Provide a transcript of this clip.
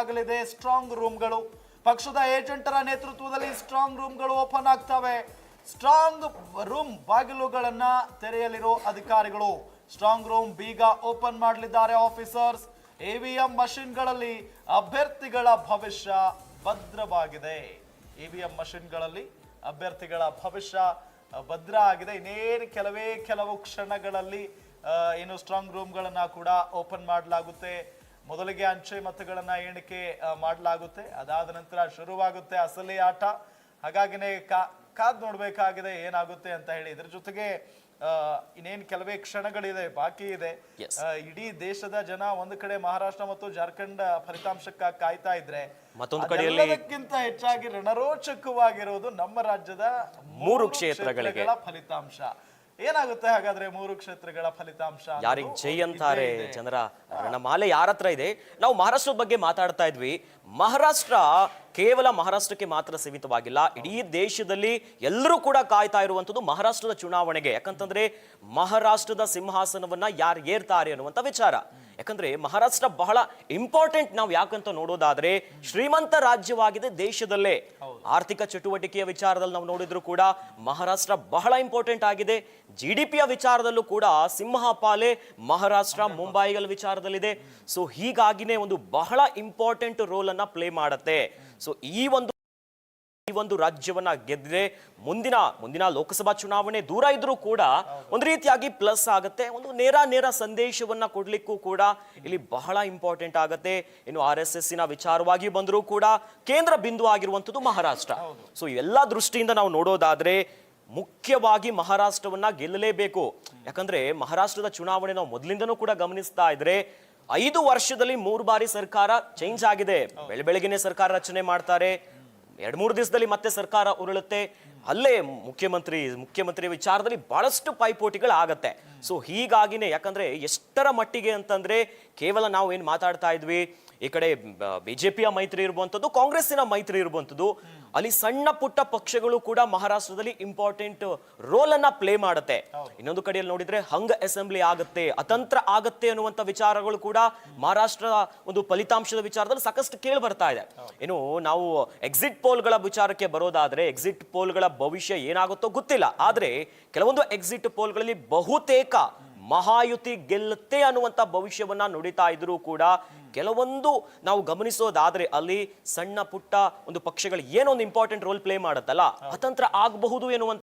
ಆಗಲಿದೆ ಸ್ಟ್ರಾಂಗ್ ರೂಮ್ಗಳು. ಪಕ್ಷದ ಏಜೆಂಟರ ನೇತೃತ್ವದಲ್ಲಿ ಸ್ಟ್ರಾಂಗ್ ರೂಮ್ಗಳು ಓಪನ್ ಆಗ್ತವೆ. ಸ್ಟ್ರಾಂಗ್ ರೂಮ್ ಬಾಗಿಲುಗಳನ್ನ ತೆರೆಯಲಿರೋ ಅಧಿಕಾರಿಗಳು ಸ್ಟ್ರಾಂಗ್ ರೂಮ್ ಬೀಗ ಓಪನ್ ಮಾಡಲಿದ್ದಾರೆ. ಆಫೀಸರ್ಸ್ ಇವಿಎಂ ಮಷಿನ್ಗಳಲ್ಲಿ ಅಭ್ಯರ್ಥಿಗಳ ಭವಿಷ್ಯ ಭದ್ರವಾಗಿದೆ. ಇವಿಎಂ ಮಷಿನ್ಗಳಲ್ಲಿ ಅಭ್ಯರ್ಥಿಗಳ ಭವಿಷ್ಯ ಭದ್ರ ಆಗಿದೆ. ಇನ್ನೇನು ಕೆಲವು ಕ್ಷಣಗಳಲ್ಲಿ ಏನು ಸ್ಟ್ರಾಂಗ್ ರೂಮ್ಗಳನ್ನ ಕೂಡ ಓಪನ್ ಮಾಡಲಾಗುತ್ತೆ. ಮೊದಲಿಗೆ ಅಂಚೆ ಮತಗಳನ್ನ ಎಣಿಕೆ ಮಾಡಲಾಗುತ್ತೆ. ಅದಾದ ನಂತರ ಶುರುವಾಗುತ್ತೆ ಅಸಲಿ ಆಟ. ಹಾಗಾಗಿನೇ ಕಾದ್ ನೋಡ್ಬೇಕಾಗಿದೆ ಏನಾಗುತ್ತೆ ಅಂತ ಹೇಳಿ. ಇದ್ರ ಜೊತೆಗೆ ಇನ್ನೇನು ಕೆಲವೇ ಕ್ಷಣಗಳಿದೆ, ಬಾಕಿ ಇದೆ. ಇಡೀ ದೇಶದ ಜನ ಒಂದು ಕಡೆ ಮಹಾರಾಷ್ಟ್ರ ಮತ್ತು ಜಾರ್ಖಂಡ್ ಫಲಿತಾಂಶಕ್ಕಾಗಿ ಕಾಯ್ತಾ ಇದ್ರೆ, ಮತ್ತೊಂದು ಕಡೆಯಲ್ಲಿ ಅದಕ್ಕಿಂತ ಹೆಚ್ಚಾಗಿ ರಣರೋಚಕವಾಗಿರುವುದು ನಮ್ಮ ರಾಜ್ಯದ 3 ಕ್ಷೇತ್ರಗಳಿಗೆ ಫಲಿತಾಂಶ. ಏನಾಗುತ್ತೆ ಹಾಗಾದ್ರೆ 3 ಕ್ಷೇತ್ರಗಳ ಫಲಿತಾಂಶ? ಯಾರಿಗೆ ಜೈ ಅಂತಾರೆ ಜನರ ರಣಮಾಲೆ ಯಾರ ಹತ್ರ ಇದೆ? ನಾವು ಮಹಾರಾಷ್ಟ್ರದ ಬಗ್ಗೆ ಮಾತಾಡ್ತಾ ಇದ್ವಿ. ಮಹಾರಾಷ್ಟ್ರ ಕೇವಲ ಮಹಾರಾಷ್ಟ್ರಕ್ಕೆ ಮಾತ್ರ ಸೀಮಿತವಾಗಿಲ್ಲ, ಇಡೀ ದೇಶದಲ್ಲಿ ಎಲ್ಲರೂ ಕೂಡ ಕಾಯ್ತಾ ಇರುವಂತದ್ದು ಮಹಾರಾಷ್ಟ್ರದ ಚುನಾವಣೆಗೆ. ಯಾಕಂತಂದ್ರೆ ಮಹಾರಾಷ್ಟ್ರದ ಸಿಂಹಾಸನವನ್ನ ಯಾರು ಏರ್ತಾರೆ ಅನ್ನುವಂತ ವಿಚಾರ. ಯಾಕಂದ್ರೆ ಮಹಾರಾಷ್ಟ್ರ ಬಹಳ ಇಂಪಾರ್ಟೆಂಟ್. ನಾವು ಯಾಕಂತ ನೋಡೋದಾದ್ರೆ ಶ್ರೀಮಂತ ರಾಜ್ಯವಾಗಿದೆ ದೇಶದಲ್ಲೇ. ಆರ್ಥಿಕ ಚಟುವಟಿಕೆಯ ವಿಚಾರದಲ್ಲಿ ನಾವು ನೋಡಿದ್ರು ಕೂಡ ಮಹಾರಾಷ್ಟ್ರ ಬಹಳ ಇಂಪಾರ್ಟೆಂಟ್ ಆಗಿದೆ. GDPಯ ವಿಚಾರದಲ್ಲೂ ಕೂಡ ಸಿಂಹಪಾಲೆ ಮಹಾರಾಷ್ಟ್ರ, ಮುಂಬೈಗಳ ವಿಚಾರದಲ್ಲಿದೆ. ಸೊ ಹೀಗಾಗಿನೇ ಒಂದು ಬಹಳ ಇಂಪಾರ್ಟೆಂಟ್ ರೋಲ್ ಅನ್ನ ಪ್ಲೇ ಮಾಡುತ್ತೆ. ಸೊ ಈ ಒಂದು ರಾಜ್ಯವನ್ನ ಗೆದ್ರೆ ಮುಂದಿನ ಲೋಕಸಭಾ ಚುನಾವಣೆ ದೂರ ಇದ್ರೂ ಕೂಡ ಒಂದು ರೀತಿಯಾಗಿ ಪ್ಲಸ್ ಆಗುತ್ತೆ. ಒಂದು ನೇರ ಸಂದೇಶವನ್ನ ಕೊಡ್ಲಿಕ್ಕೂ ಕೂಡ ಇಲ್ಲಿ ಬಹಳ ಇಂಪಾರ್ಟೆಂಟ್ ಆಗುತ್ತೆ. ಇನ್ನು RSS ವಿಚಾರವಾಗಿ ಬಂದರೂ ಕೂಡ ಕೇಂದ್ರ ಬಿಂದು ಆಗಿರುವಂತದ್ದು ಮಹಾರಾಷ್ಟ್ರ. ಸೊ ಎಲ್ಲ ದೃಷ್ಟಿಯಿಂದ ನಾವು ನೋಡೋದಾದ್ರೆ ಮುಖ್ಯವಾಗಿ ಮಹಾರಾಷ್ಟ್ರವನ್ನ ಗೆಲ್ಲಲೇಬೇಕು. ಯಾಕಂದ್ರೆ ಮಹಾರಾಷ್ಟ್ರದ ಚುನಾವಣೆ ನಾವು ಮೊದಲಿಂದನೂ ಕೂಡ ಗಮನಿಸ್ತಾ ಇದ್ರೆ 5 ವರ್ಷದಲ್ಲಿ 3 ಬಾರಿ ಸರ್ಕಾರ ಚೇಂಜ್ ಆಗಿದೆ. ಬೆಳಗ್ಗೆನೆ ಸರ್ಕಾರ ರಚನೆ ಮಾಡ್ತಾರೆ, 2-3 ದಿವಸದಲ್ಲಿ ಮತ್ತೆ ಸರ್ಕಾರ ಉರುಳುತ್ತೆ. ಅಲ್ಲೇ ಮುಖ್ಯಮಂತ್ರಿ ವಿಚಾರದಲ್ಲಿ ಬಹಳಷ್ಟು ಪೈಪೋಟಿಗಳು ಆಗತ್ತೆ. ಸೊ ಹೀಗಾಗಿನೇ, ಯಾಕಂದ್ರೆ ಎಷ್ಟರ ಮಟ್ಟಿಗೆ ಅಂತಂದ್ರೆ ಕೇವಲ ನಾವು ಏನ್ ಮಾತಾಡ್ತಾ ಇದ್ವಿ, ಈ ಕಡೆ ಬಿಜೆಪಿಯ ಮೈತ್ರಿ ಇರುವಂತದ್ದು, ಕಾಂಗ್ರೆಸ್ಸಿನ ಮೈತ್ರಿ ಇರುವಂತದ್ದು, ಅಲ್ಲಿ ಸಣ್ಣ ಪುಟ್ಟ ಪಕ್ಷಗಳು ಕೂಡ ಮಹಾರಾಷ್ಟ್ರದಲ್ಲಿ ಇಂಪಾರ್ಟೆಂಟ್ ರೋಲ್ ಅನ್ನ ಪ್ಲೇ ಮಾಡುತ್ತೆ. ಇನ್ನೊಂದು ಕಡೆಯಲ್ಲಿ ನೋಡಿದ್ರೆ ಹಂಗ ಅಸೆಂಬ್ಲಿ ಆಗುತ್ತೆ, ಅತಂತ್ರ ಆಗತ್ತೆ ಅನ್ನುವಂತ ವಿಚಾರಗಳು ಕೂಡ ಮಹಾರಾಷ್ಟ್ರ ಒಂದು ಫಲಿತಾಂಶದ ವಿಚಾರದಲ್ಲಿ ಸಾಕಷ್ಟು ಕೇಳಿ ಬರ್ತಾ ಇದೆ. ಇನ್ನು ನಾವು ಎಕ್ಸಿಟ್ ಪೋಲ್ಗಳ ವಿಚಾರಕ್ಕೆ ಬರೋದಾದ್ರೆ, ಎಕ್ಸಿಟ್ ಪೋಲ್ಗಳ ಭವಿಷ್ಯ ಏನಾಗುತ್ತೋ ಗೊತ್ತಿಲ್ಲ. ಆದ್ರೆ ಕೆಲವೊಂದು ಎಕ್ಸಿಟ್ ಪೋಲ್ಗಳಲ್ಲಿ ಬಹುತೇಕ ಮಹಾಯುತಿ ಗೆಲ್ಲುತ್ತೆ ಅನ್ನುವಂತ ಭವಿಷ್ಯವನ್ನ ನುಡಿತಾ ಇದ್ರು ಕೂಡ ಕೆಲವೊಂದು ನಾವು ಗಮನಿಸೋದಾದ್ರೆ ಅಲ್ಲಿ ಸಣ್ಣ ಪುಟ್ಟ ಒಂದು ಪಕ್ಷಗಳು ಏನೋ ಒಂದು ಇಂಪಾರ್ಟೆಂಟ್ ರೋಲ್ ಪ್ಲೇ ಮಾಡುತ್ತಲ್ಲ, ಅತಂತ್ರ ಆಗಬಹುದು ಎನ್ನುವಂತ